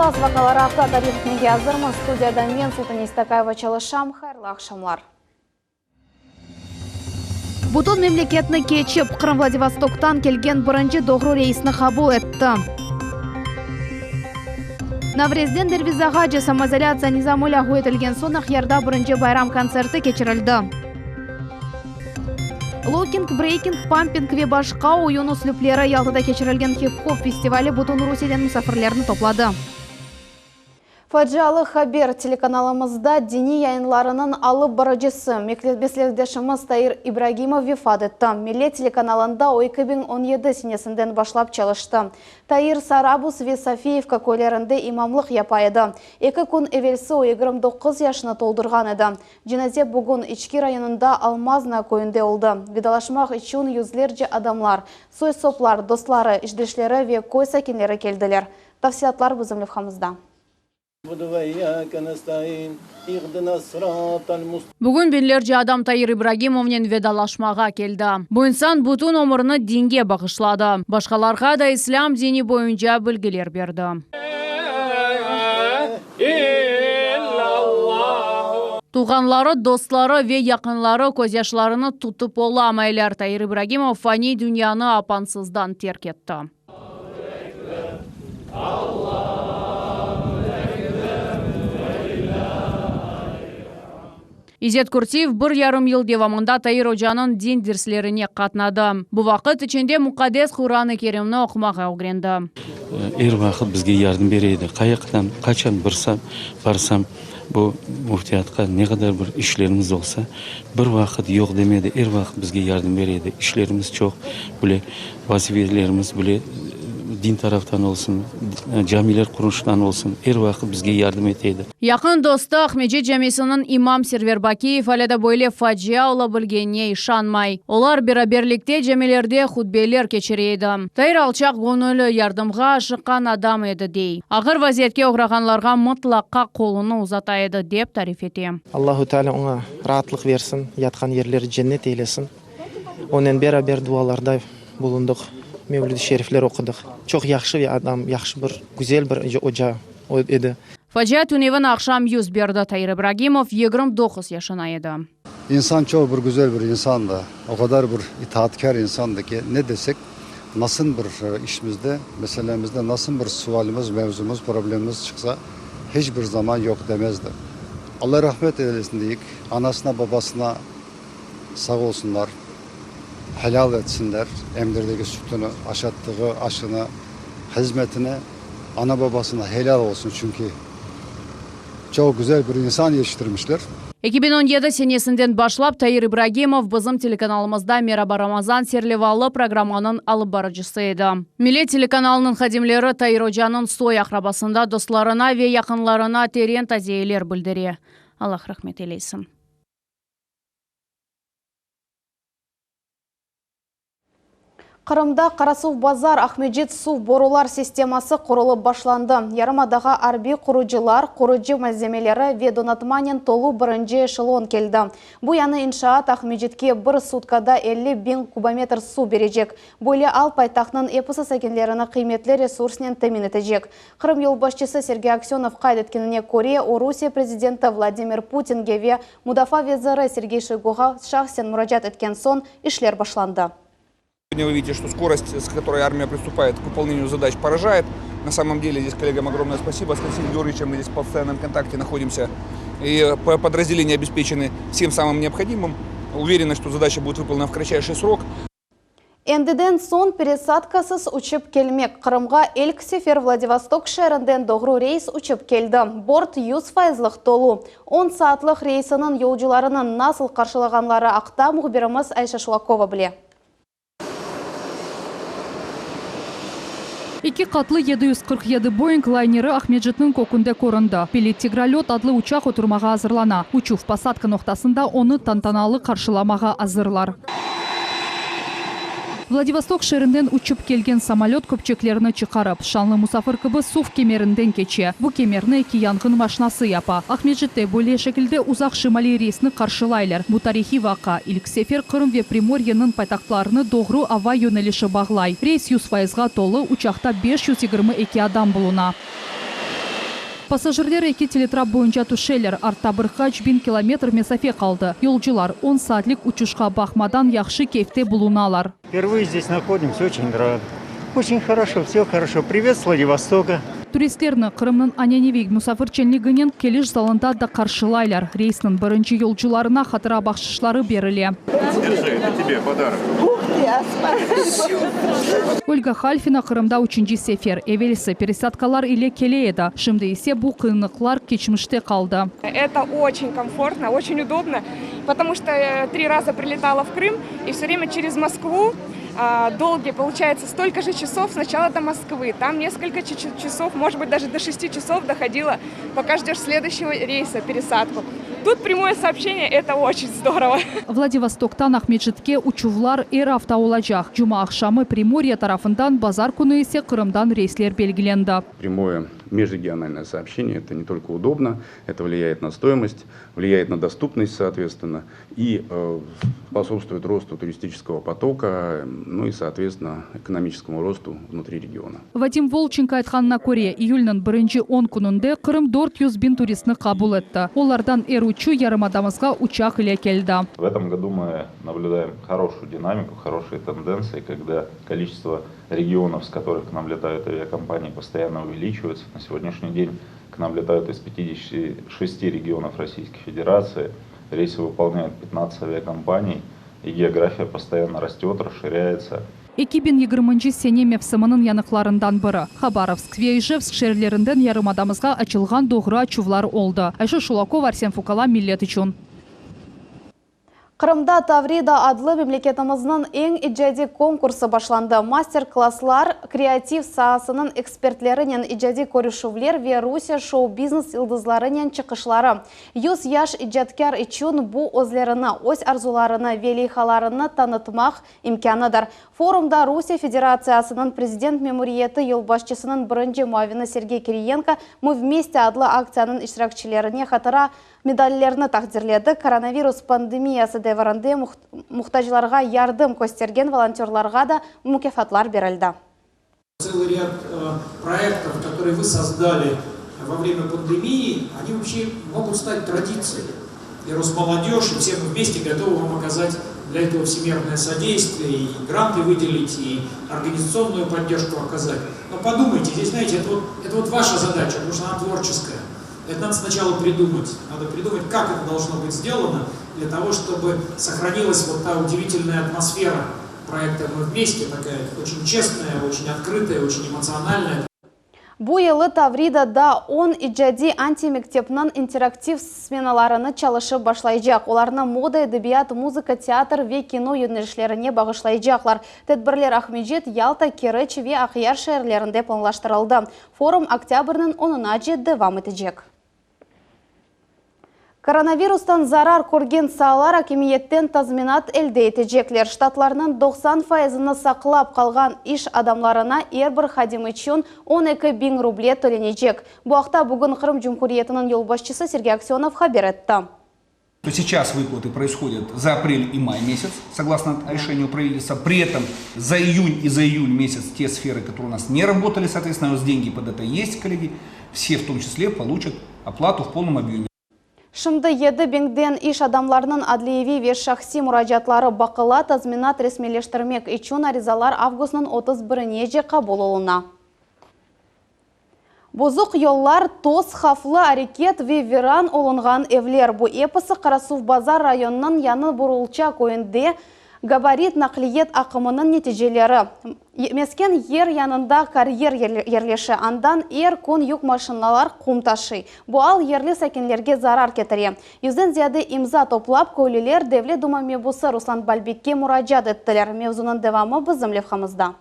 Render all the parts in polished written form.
Абзац вакаларақта тарихтеге азырмыз. Студияда мен Султан Истакаева чалышам. Хайырлы ақшамлар. Бутон мемлекетні кечіп, Қырым Владивостоктан келген бірінші доғру рейсіні қабыл етті. Наврезден Дервизаға самоизоляция низамыля қойытылген соң Ақярда бірінші байрам концерті кечірілді. Локинг, брейкинг, пампинг ве башқа ойын услуплері Ялтыда кечірілген хип-хоп фестивалі Бутон Русиден мұсафірлерін топлады. Фаджалы хабер телеканалымызда дини яйынларының алып барыжысы меклетбеслердешіміз Таир Ибрагимов вефат етті. Миле телеканалында 2017 сенесінден башлап чалышты. Таир Сарабус ве Софиевка көйлерінде имамлық япайды. 2 күн эвелсі 29 яшыны толдырған еді. Женазе бүгін Ички районында Алмазна көйінде олды. Видалашмақ үшін yüzlerce адамлар, сой-соплар, достлары, ішдешлері ве көй сәкенлері келділер. Тавсиятлар бұзымлы қамызда. Бүгін беллерже адам Таир Ибрагимовнен ведалашмаға келді. Бұл инсан бүтін өміріні динге бағышлады. Башқаларға да ислам дини бойынша білгілер берді. Туғанлары, достлары ве яқынлары көз яшларыны тұтып ола амайлар. Таир Ибрагимов фани дүнияны апансыздан терк етті. Изет Куртиев 1,5 ел девамында Таир Ожанын дин дерслеріне қатнады. Бұл вақыт ішінде Мұқадес Құраны Керімні оқымаға өгренді. Эр вақыт бізге ярдым береді. Қаяқтан, қачан барсам, бұл мұфтиятқа не қадар бір ішлеріміз олса, бір вақыт жоқ демеді. Эр вақыт бізге ярдым береді. Ішлеріміз жоқ, біле, вазифелеріміз, біле, дин тарафтан olsun, camiler kuruluştan olsun, her vakit bizge yardım eteydi. Yakın dostu Ahmedci Cemisi'nin imam Server Bakiyev alada böyle facia olabilgene işanmay. Olar beraberlikte cemilerde hutbeler geçireydi. Tair alçak gönüllü yardımga şıkkan adam edi dey. Ağır vaziyetke uğraganlarga mutlaka kolunu uzataydı dep tarif etti. Allahu Teala ona rahatlık versin, yatkan yerleri cennet eylesin. Onun beraber dualarda bulunduk. Mevlid-i şerifler okuduk. Çok yaxşı bir adam, yaxşı bir, güzel bir hoca edi. Facia tünevin akşam yüz berdi. Tair Ibragimov 29 yaşına edi. İnsan çok bir güzel bir insandı. O kadar bir itaatkar insandı ki ne desek nasıl bir işimizde, meselemizde nasıl bir sualimiz, mevzumuz, problemimiz çıksa hiçbir zaman yok demezdi. Allah rahmet eylesin deyik. Anasına babasına sağ olsunlar. Helal etsinler, emdirdeki sütünü, aşattığı aşını, hizmetine, ana babasına helal olsun çünkü çok güzel bir insan yetiştirmişler. 2017 senesinden başlap Tair Ibragimov bizim telekanalımızda Merhaba Ramazan serlevalı programının alıp barıcısıydı. Millet telekanalının xadimleri Tair Hoca'nın soy akrabasında dostlarına ve yakınlarına terin taziyeler bildiriyor. Allah rahmet eylesin. Қырымда Қарасув базар Ахмеджет су борулар системасы құрылып башланды. Ярымадаға арби құрыжылар, құрыжы мәземелері ве донатманен толу бірінші эшелон келді. Бұл яны иншаат Ахмеджетке бір суткада 50.000 кубометр су бережек. Бөлі ал пайтақның эпысы сәкенлеріні қиметлі ресурснен тәмин етежек. Қырым елбашчысы Сергей Аксенов қайдеткеніне көре, Орусия президенті Владимир Путинге ве Мудафа везірі Сергей Шойгуға шахсен мұражат еткен сон ішлер башланды. Сегодня вы видите, что скорость, с которой армия приступает к выполнению задач, поражает. На самом деле здесь коллегам огромное спасибо. С Алексеем Георгиевичем мы здесь в постоянном контакте находимся. И подразделения обеспечены всем самым необходимым. Уверены, что задача будет выполнена в кратчайший срок. Эндіден сон пересадкасыз учып келмек. Қырымға Эльксефер Владивосток шәрінден доғру рейс учып келді. Борт 100% толу. 10 саатлық рейсінің yolcularının насыл қаршылағанлары ақта мұхбиріміз Айша Шулакова біле. Iki katlı 747 Boeing лайнері Ахмеджеттің көкінде көрінді. Пилот Тигралет адлы учақ отырмаға азырлана. Учув посадка ноқтасында оны тантаналы қаршыламаға азырлар. Владивосток шерінден учып келген самолет көпчеклеріні чықарып, шанлы мұсафыр кыбы сув кемерінден кече. Бұ кемерні ки янгын машинасы япа. Ахмеджетте бөле шекілде ұзақ шимали рейсіні қаршылайлар. Бұ тарихи вақа. Илксефер Қырым ве Приморьенің пайтақтарыны доғру ава йөнеліші бағлай. Рейс 100%-ға толы, учақта 522 адам болуна. Пассажирлер 2 телетрап боюнча түшелер. Артта бір 1000 километр месафе қалды. Yolcular 10 саатлік учушқа бақмадан яхшы кейфте булуналар. Впервые здесь находимся, очень рад. Очень хорошо, все хорошо. Привет с Владивостока. Туристлерні Қырымның Аняневик мұсафирченлігінен келіш залында да қаршылайлар. Рейсінің бірінші yolcularына хатыра бақшышлары беріле. Держи, это тебе подарок. Ольга Хальфина Қырымда 3-нче сефер. Эвелisi пересадкалар или келееда. Шымды есе бұл қиынлықлар кечміште қалды. Это очень комфортно, очень удобно, потому что 3 раза прилетала в Крым и все время через Москву. Долгие, получается, столько же часов сначала до Москвы. Там несколько часов, может быть, даже до 6 часов доходило, пока ждешь следующего рейса, пересадку. Тут прямое сообщение, это очень здорово. Владивостоктан Ахмеджитке учувлар эр автоулажах. Жума акшамы Приморье тарафындан базар күні есе Қырымдан рейслер белгіленді. Прямое межрегиональное сообщение – это не только удобно, это влияет на стоимость, влияет на доступность, соответственно, и способствует росту туристического потока, ну и, соответственно, экономическому росту внутри региона. Вадим Волченко айтқанына көре, июльнің 1-10 күнінде Қырым 400 000 туристні қабыл етті. Олардан эр учу ярымадамызға учақ ile келді. В этом году мы наблюдаем хорошую динамику, хорошие тенденции, когда количество регионов, с которых к нам летают авиакомпании, постоянно увеличивается. На сегодняшний день к нам летают из 56 регионов Российской Федерации. Рейсы выполняют 15 авиакомпаний, и география постоянно растет, расширяется. 2020 сене мевсімінің янықларындан бірі. Хабаровск, Ижевск шерлерінден ярымадамызға açılған доғыра чувлар олды. Айша Шулаков, Арсен Фукала, Миллет үшін. Қырымда Таврида адлы мемлекетіміздің ең иджади конкурсы башланды. Мастер-класслар, креатив саасының экспертлерінен иджади көрішувлер ве Русия шоу-бизнес илдызларынен чықышлары. 100 яш иджадкар üçün бұ өзлеріні, өз арзуларыны, велейхаларыны танытмақ имканыдар. Форумда Русия Федерациясының президент мемориеті елбашчысының бірінші муавины Сергей Кириенко «Мы вместе» адлы акцияның iştirakçilerine хатыра медальлеріні тақдирледі. Коронавирус пандемиясы дәвірінде мұқтажыларға ярдым көстерген волонтерларға да мүкефатлар берілді. Целый ряд проектов, которые вы создали во время пандемии, они вообще могут стать традицией. И Росмолодежь, и все мы вместе готовы вам оказать для этого всемирное содействие, и гранты выделить, и организационную поддержку оказать. Но подумайте, здесь, знаете, это вот ваша задача, потому что она творческая. Это надо сначала придумать. Надо придумать, как это должно быть сделано, для того, чтобы сохранилась вот та удивительная атмосфера проекта «Мы вместе», такая очень честная, очень открытая, очень эмоциональная. Бу елы Таврида да 10 иджади антимектепнің интерактив сменаларыны чалышы башлайжақ. Оларына мода, эдебият, музыка, театр ве кино юнелішлеріне бағышлайжақлар. Тедбірлер Ахмеджит, Ялта, Кереч ве Ақияр шәрлерінде планлаштырылды. Форум октябрның 10-на девам етежек. Коронавирустан зарар көрген саалар акимиеттен тазминат әлде етежеклер. Штатларының 90%-ны сақлап қалған иш адамларына әрбір хадим үшін 12 000 рубле төленежек. Бұл ақта бүгін Қырым Жүмхуриетінің елбасшысы Сергей Аксенов хабар етті. Сейчас выплаты происходят за апрель и май месяц, согласно решению правительства. При этом за июнь и за июль месяц те сферы, которые у нас не работали, соответственно, у нас деньги под это есть, коллеги, все в том числе получат оплату в полном объеме. Шымды еді беңден иш адамларының адлиеви ве шахси мұражатлары бақыла тазминат ресмелештірмек üçün аризалар августның 31-неже қабылуына. Бозық yollar тоз хафлы арекет ве веран олынған евлер. Бұ эпысы Қарасув базар районының яны бұрылча көйінде габарит нақлиет ақымының нетижелері. Мескен ер янында карьер ерлеші, андан ер кон юк машиналар құмташы. Бұ ал ерлі сәкенлерге зарар кетіре. Юзден зияды имза топлап көйлелер Девлет Дума мебусы Руслан Бальбекке мұражат еттілер. Мевзунын девамы біздің левхамызда.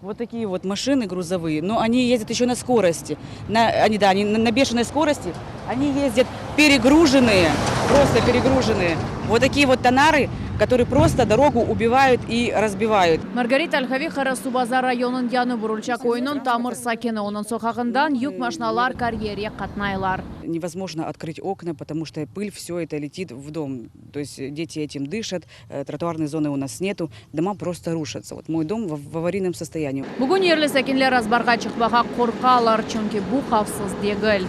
Вот такие вот машины грузовые, но они ездят еще на скорости. Они на бешеной скорости. Они ездят перегруженные, просто перегруженные. Вот такие вот тонары, которые просто дорогу убивают и разбивают. Маргарита Альхави Карасу базар районын яны бурулчак ойнын тамыр сакені оның соқағындан юк машиналар карьере қатнайлар. Невозможно открыть окна, потому что пыль, все это летит в дом. То есть дети этим дышат, тротуарной зоны у нас нету, дома просто рушатся. Вот мой дом в аварийном состоянии. Бүгін ерлі сәкенлер азбарға чықпаға қорқалар, чөнки бұл қавсыз дегіл.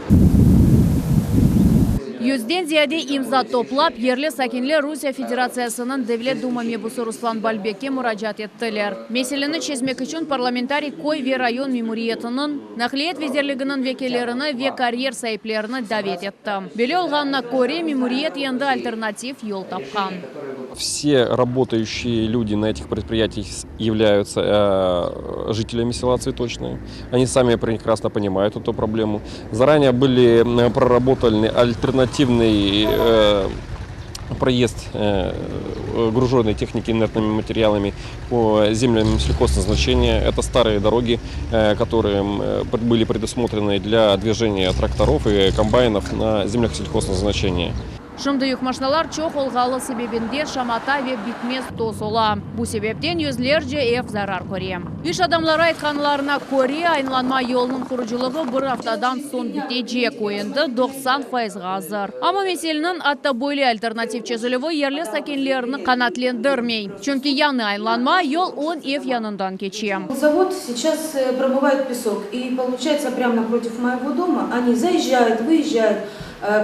100-ден зияде имза топлап, ерлі сәкенлер Русия Федерациясының Девлет Дума мебусы Руслан Бальбекке мұражат еттілер. Меселіні чезмек үшін парламентарий Кой ве район мемориетінің нақлиет везерлігінің векелеріні ве карьер сайыплеріні давет етті. Беле олғанына коре мемориет енді альтернатив ел тапқан. Все работающие люди на этих предприятиях являются жителями села Цветочное. Они сами прекрасно понимают эту проблему. Заранее были проработаны альтернативный проезд груженной техники инертными материалами по землям сельхозназначения. Это старые дороги, которые были предусмотрены для движения тракторов и комбайнов на землях сельхозназначения. Шымды юк машиналар чоқ олғалы себебінде шамата ве битмес тосола. Бұл себептен yüzlerce ev zarar көре. Үш адамлар айтқанларына көре айнланма yolының құрыжылығы бір автодан сон бүтеже көйінді 90% ғазыр. Ама меселінің атта бойлы альтернатив чезілігі ерлі сәкенлеріні қанатлендірмей. Чөнки яны айнланма yol 10 ev янындан кече. Завод сейчас промывает песок. И получается прямо напротив моего дома они заезжают, выезжают.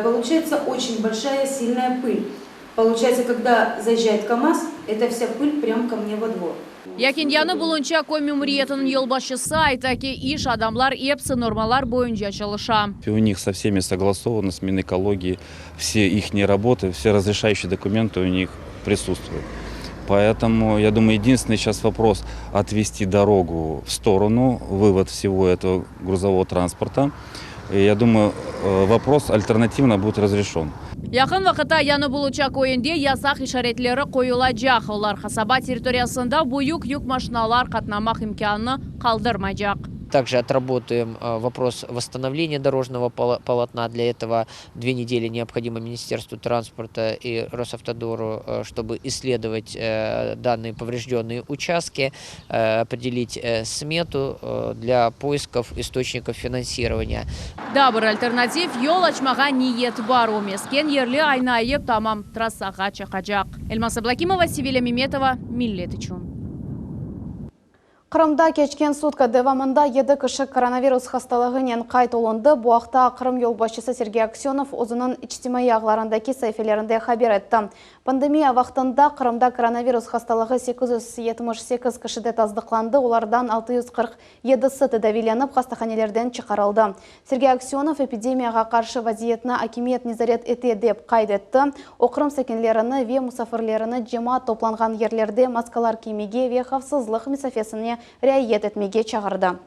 Получается очень большая, сильная пыль. Получается, когда заезжает КАМАЗ, эта вся пыль прям ко мне во двор. Якин яны булынча Кой мемориетінің елбашысы айтаки иш адамлар епсы нормалар бойынша çalışа. У них со всеми согласовано, с Минэкологией, все их работы, все разрешающие документы у них присутствуют. Поэтому, я думаю, единственный сейчас вопрос – отвести дорогу в сторону, вывод всего этого грузового транспорта. И я думаю, вопрос альтернативно будет разрешен. Якын вақытта яны булучак ойынде ясақ ишаретлері қойылачақ. Олар қасаба территориясында бұйық юк машиналар қатнамақ имканны қалдырмайжақ. Также отработаем вопрос восстановления дорожного полотна. Для этого 2 недели необходимо Министерству транспорта и Росавтодору, чтобы исследовать данные поврежденные участки, определить смету для поисков источников финансирования. Дабыр альтернатив yol açmağa niyet бар omesken yerli aynayıp tamam trasağa çıkacak. Elmas Ablakimova, Севиля Меметова, Millet için. Қырымда кечкен сутка девамында 7 кіші коронавирус хасталығынен қайт олынды. Буақта Қырым елбашысы Сергей Аксенов өзінің ичтимai ағларындаки сайфелерінде хабер етті. Пандемия вақтында Қырымда коронавирус хасталығы 878 кішіде таздықланды, олардан 647-сі тедавиленіп хастаханелерден чықарылды. Сергей Аксенов эпидемияға қаршы вазиетіні акимет незарет ете деп қайдетті. Оқырым сәкенлеріні ве мұсафырлеріні жема топланған ерлерде маскалар кемеге ве қавсызлық месафесіне рәйет етмеге чағырды.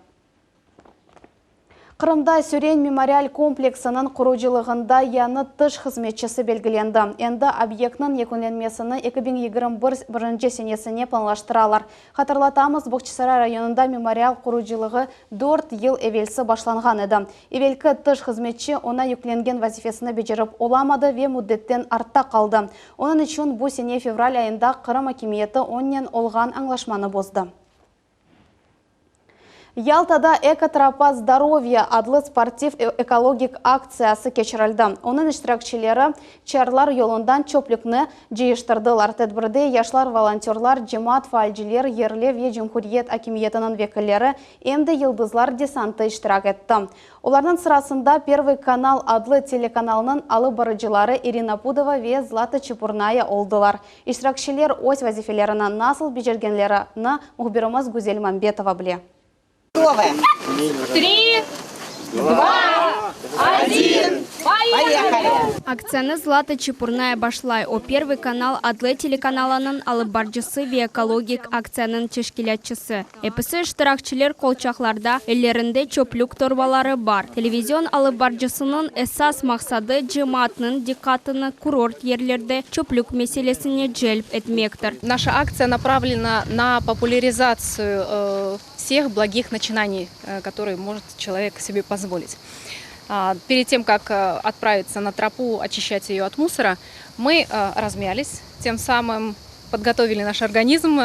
Қырымда Сүрен мемориал комплексінің құружылығында яны тыш қызметшісі белгіленді. Енді объектінің екінленмесіні 2021 сенесіне планлаштыралар. Қатарлатамыз Бұқчысара районында мемориал құружылығы 4 ел евелсі башланған еді. Евелкі тыш қызметші она юкленген вазифесіні бежіріп оламады ве мүддеттен артта қалды. Оның үшін бұл сене февраль айында Қырым акимиеті оннен олған аңлашманы бозды. Ялтада «Экотропа здоровья» адлы спортив экологик акциясы кечірілді. Оның іштіракчелері чарлар yolundan чөплікні жиыштырдылар. Тәдбірде яшлар волонтерлар, жемат фальжилер, ерле ве Жумхуриет акимиетінің векілері әмді елдызлар десанты іштірак етті. Олардың сырасында Первый канал адлы телеканалының алы барыжылары Ирина Пудова ве Злата Чепурная олдылар. Іштіракчелер ось вазифелеріні насыл бежергенлеріні мұхбирымыз Гузель Мамбетова біле. 3, 2, 1, поехали! Акцияны Злата Чепурная башлай. О Первый канал адлы телеканалының алыбаржысы ве экологик акцияның чешкелятчысы. Эпісі іштіракчілер колчақларда елерінде чөплік торбалары бар. Телевизион алыбаржысының эсас мақсады жематның дикатыны курорт ерлерде чөплік меселесіне желп етмектір. Наша акция направлена на популяризацию всех благих начинаний, которые может человек себе позволить. Перед тем, как отправиться на тропу, очищать ее от мусора, мы размялись, тем самым подготовили наш организм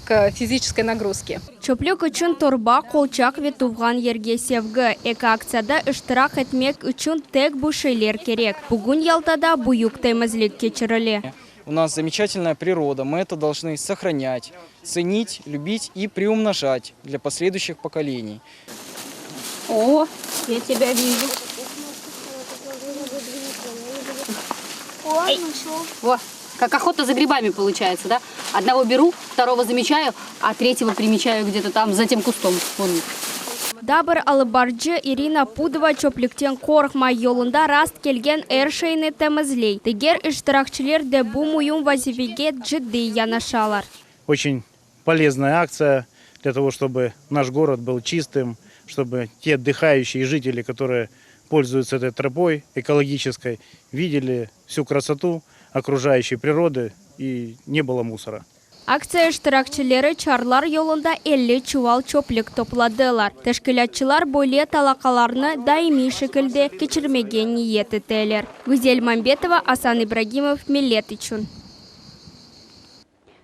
к физической нагрузке. Чоплюк үшін торба, қолчақ ве туған ерге севгі. Эка акцияда іштірақ етмек үшін тек бұ шейлер керек. Бүгін Ялтада бұйық темізлік кечірілі. У нас замечательная природа, мы это должны сохранять, ценить, любить и приумножать для последующих поколений. О, я тебя вижу. Во, как охота за грибами получается, да? Одного беру, второго замечаю, а третьего примечаю где-то там за тем кустом. Вон. Дабыр алыбаржы Ирина Пудова чопліктен қорқмай yolunda раст келген әршейні тәмізлей. Дегер іштірақчылер де бұ мұйым вазифеге джидди янашалар. Очень полезная акция для того, чтобы наш город был чистым, чтобы те отдыхающие жители, которые пользуются этой тропой экологической, видели всю красоту окружающей природы и не было мусора. Акция iştirakçıları Çarlar yolunda 50 çuval çöplük topladыlar. Teşkilatçılar böyle talakalarını daimi şekilde geçirmege niyet ettiler. Güzel Мамбетова, Асан Ибрагимов, Millet için.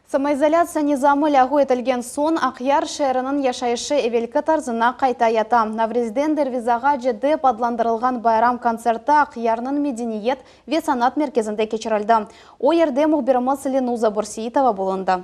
Самоизоляция низамы лягу етілген сон Ақяр шәрінің яшайшы эвелкі тарзына қайта ята. Наврезден дервизаға жеді падландырылған байрам концерті Ақярның медениет ве санат мерkezінде кечірілді. О ерде мұхбирымыз Ленуза Бурсиитова болынды.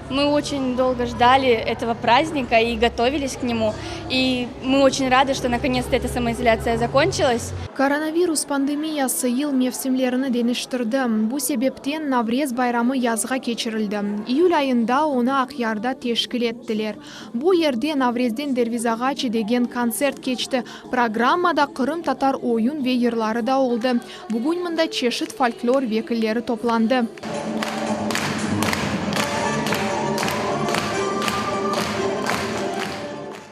Мы очень долго ждали этого праздника и готовились к нему. И мы очень рады, что наконец-то эта самоизоляция закончилась. Коронавирус пандемиясы ел мевсимлеріні денештірді. Бұл себептен Наврез байрамы язға кечірілді. Июль айында оны Ақярда тешкіл еттілер. Бұл ерде Наврезден дервизаға деген концерт кечті. Программада Қырым татар ойын ве ерлары да олды. Бүгін мұнда чешіт фольклор векілері топланды.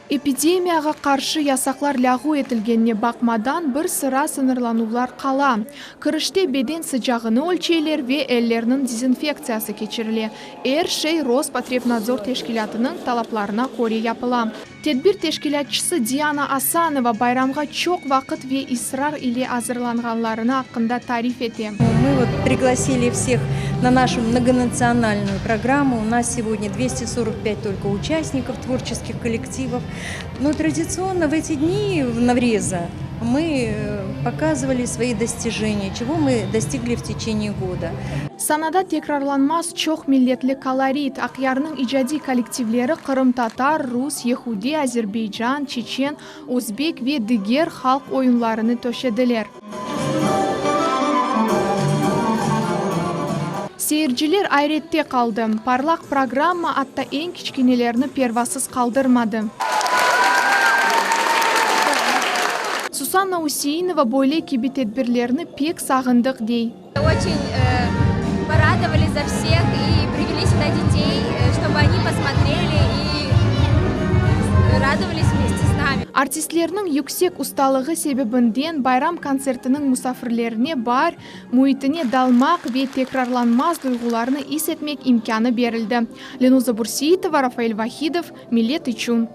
Эпидемияға қаршы ясақлар лягу етілгенне бақмадан бір sıra сынырланулар қала. Кіріште беден sıcağını өлчейлер ве әллерінің дезинфекциясы кечіріле. Шей Роспотребнадзор тешкилятының талапларына көре япыла. Тедбір тешкилятчысы Диана Асанова байрамға чоқ вақыт ве исрар или азырланғанларына ақында тариф ете. Мы пригласили всех на нашу многонациональную программу. У нас сегодня 245 только участников, творческих коллективов. Но традиционно в эти дни в Навреза мы показывали свои достижения, чего мы достигли в течение года. Санада текрарланмас чоқ миллетлі колорит. Ақярның ижади коллективлері Қырым татар, рус, ехуди, азербайджан, чечен, өзбек ве дигер халық ойынларыны төшеділер. Seyirciler ayretте қалды. Parlaq программа атта ең кичкенелеріні первасыз қалдырмады. Сусанна Усейнова бойле кеби тедбирлеріні пек сағындық дей. Очень порадовали за всех и привели сюда детей, чтобы они посмотрели и радовались вместе с нами. Артистлерінің yüksek ustalığı себебінден байрам концертінің мұсафирлеріне бар, мұйтіне далмақ ве текрарланмаз дuygularını ис etmek imkanı берілді. Ленуза Бурсиитова, Рафаэль Вахидов, Millet için.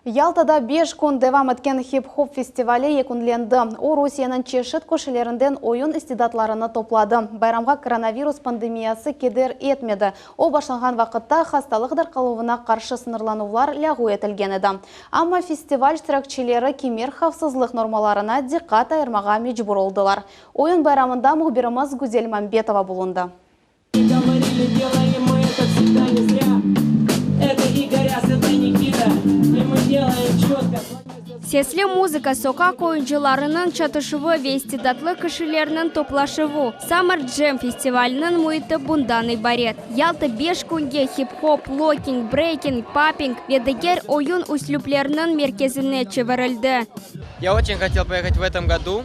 Ялтада 5 күн девам еткен хип-хоп фестивалі екінленді. О Русияның чешет көшелерінден ойын истидатларыны топлады. Байрамға коронавирус пандемиясы кедер етмеді. О башланған вақытта хасталық дарқалуына қаршы сынырланулар лягу етілген еді. Амма фестиваль штиракчилері кемер хавсызлық нормаларына диққат айырмаға мечбур олдылар. Ойын байрамында мұхбирымыз Гүзел Мамбетова болынды. Сесле музыка сокак oyuncularının çatışıvı ve istidatlı kişilerinin toplaşıvı. Summer Jam festivalinin muhiti bundan ibaret. Yalta 5 günge hip-hop, locking, breaking, popping ve diğer oyun üsluplarının merkezine çevrildi. Я очень хотел поехать в этом году,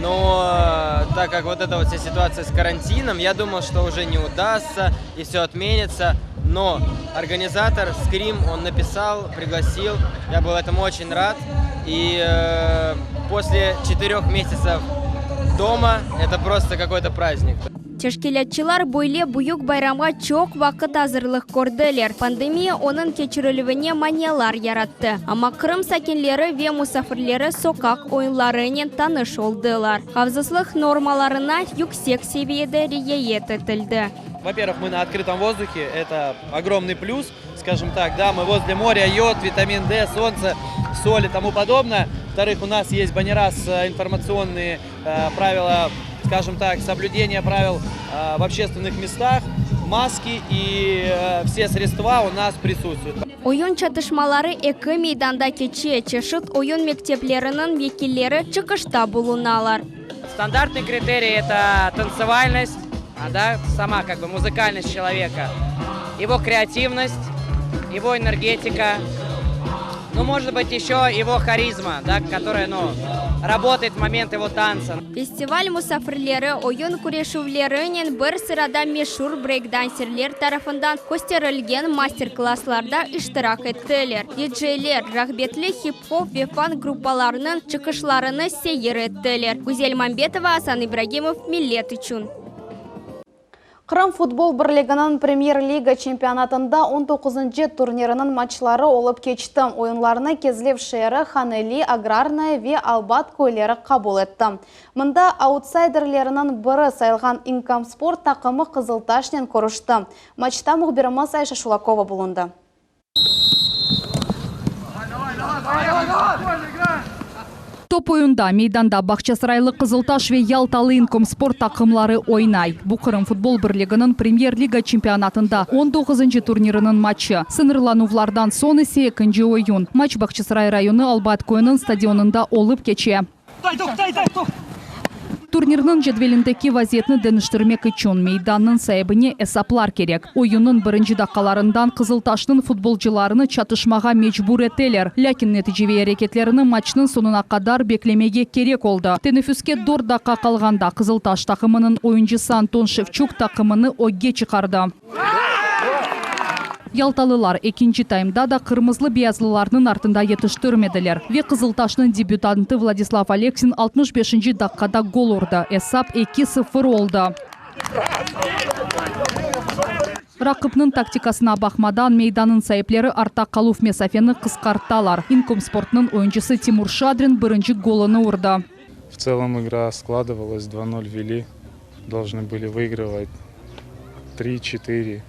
но так как вот эта вот вся ситуация с карантином, я думал, что уже не удастся и все отменится. Но организатор Scream, он написал, пригласил, я был этому очень рад. И после 4 месяцев дома это просто какой-то праздник. Тешкилятчылар бойле буюк байрамга чок вакыт азырлык көрділер. Пандемия onun keçirilivine маниялар яратты. Ама Крым сакинлері ве мусафирлері сокак ойынларынен таныш олдылар. Хавзыслык нормаларына юксек севиеде риет этилди. Во-первых, мы на открытом воздухе, это огромный плюс, скажем так, да, мы возле моря, йод, витамин D, солнце, соль и тому подобное. Во-вторых, у нас есть баннера с информационные правила, скажем так, соблюдение правил в общественных местах, маски и все средства у нас присутствуют. Oyun çatışmaları iki meydanda keçи, чешит oyun мектепlerinin vekilleri çıkışta bulunalar. Стандартный критерий – это танцевальность, да, сама как бы музыкальность человека, его креативность, его энергетика, ну, может быть, еще его харизма, да, которая, работает в момент его танца. Festival musafirleri oyun kureşuvlerinin bir sırada meşhur breakdanserler tarafından gösterilgen master-klasslarda iştirak ettiler. DJ'ler rahmetli hip-hop ve fan gruppalarının çıkışlarını seyir ettiler. Güzel Mambetova, Hasan Ibragimov, Millet üçün. Қырым футбол бірлігінің премьер-лига чемпионатында 19-й турнирінің матчлары олып кечті. Ойынларыны кезлев шәрі Ханели, Аграрная ве Албат көйлері қабыл етті. Мұнда аутсайдерлерінің бірі сайылған Инкомспорт тақымы Қызылташнен көрішті. Матчта мұхбиріміз Айша Шулакова болынды. Топ ойында мейданда Бақчасарайлы Қызылташ ве Ялталы Инкомспорт тақымлары ойнай. Бұл Қырым футбол бірлігінің премьер-лига чемпионатында 19-й турнирінің матчы. Сынырланувлардан сон есе екінші ойын. Матч Бақчасарай районы Албат көйінің стадионында олып кече. Турнирның жедвеліндегі вазиетні дәніштірмек үшін мейданның сайыбыне эсаплар керек. Ойынның бірінші даққаларынан Қызылташның футболчыларыны чатышмаға мечбур етелер. Ләкин нәтижеве әрекетлерінің матчның сонына қадар беклемеге керек олды. Тенефүске 4 даққа қалғанда Қызылташ тақымының ойыншысы Антон Шевчук тақымыны ойге чықарды. Ялталылар екінші таймда да қырмызлы биязлыларының артында етіштірмеділер. Ве Қызылташның дебютанты Владислав Алексин 65-ші даққада гол ұрды. Эсап 2-0 олды. Рақыпның тактикасына бақмадан мейданның сайыплері арта қалуф месафені қысқартталар. Инкомспортның ойыншысы Тимур Шадрин бірінші голыны ұрды. В целом игра складывалась, 2-0 вели. Должны были выигрывать 3, 4,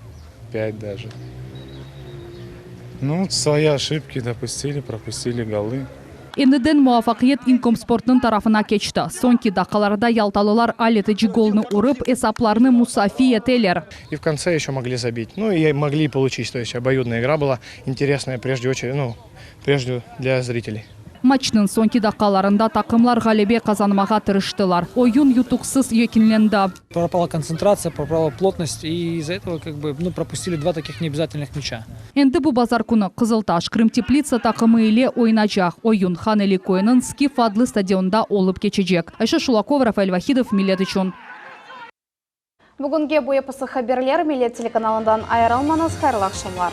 5 даже. Ну, свои ошибки допустили, пропустили голы. Endiden muvaffaqiyet Inkomsportның tarafına keçti. Sonki dakikalarda Ялталылар алетіжі голны ұрып, эсапларны мусафи етелер. И в конце еще могли забить. Ну и могли получить, то есть обоюдная игра была интересная, прежде для зрителей. Матчның sonki dakikalarında takımlar galebe kazanmağa tırıştılar. Oyun yutuksız yekінленді. Пропала концентрация, пропала плотность, и из-за этого пропустили 2 таких необязательных мяча. Енді bu bazar күні Қызылташ Крым Теплица takımı ile oynayacak. Oyun Ханели көйінің Skif adlı stadionda olup geçecek. Ayşe Шулакова, Рафаэль Вахидов, Millet üçün. Бүгінге bu yapısı haberler Millet телеканалından ayırılmanız. Хайырлы ақшамлар.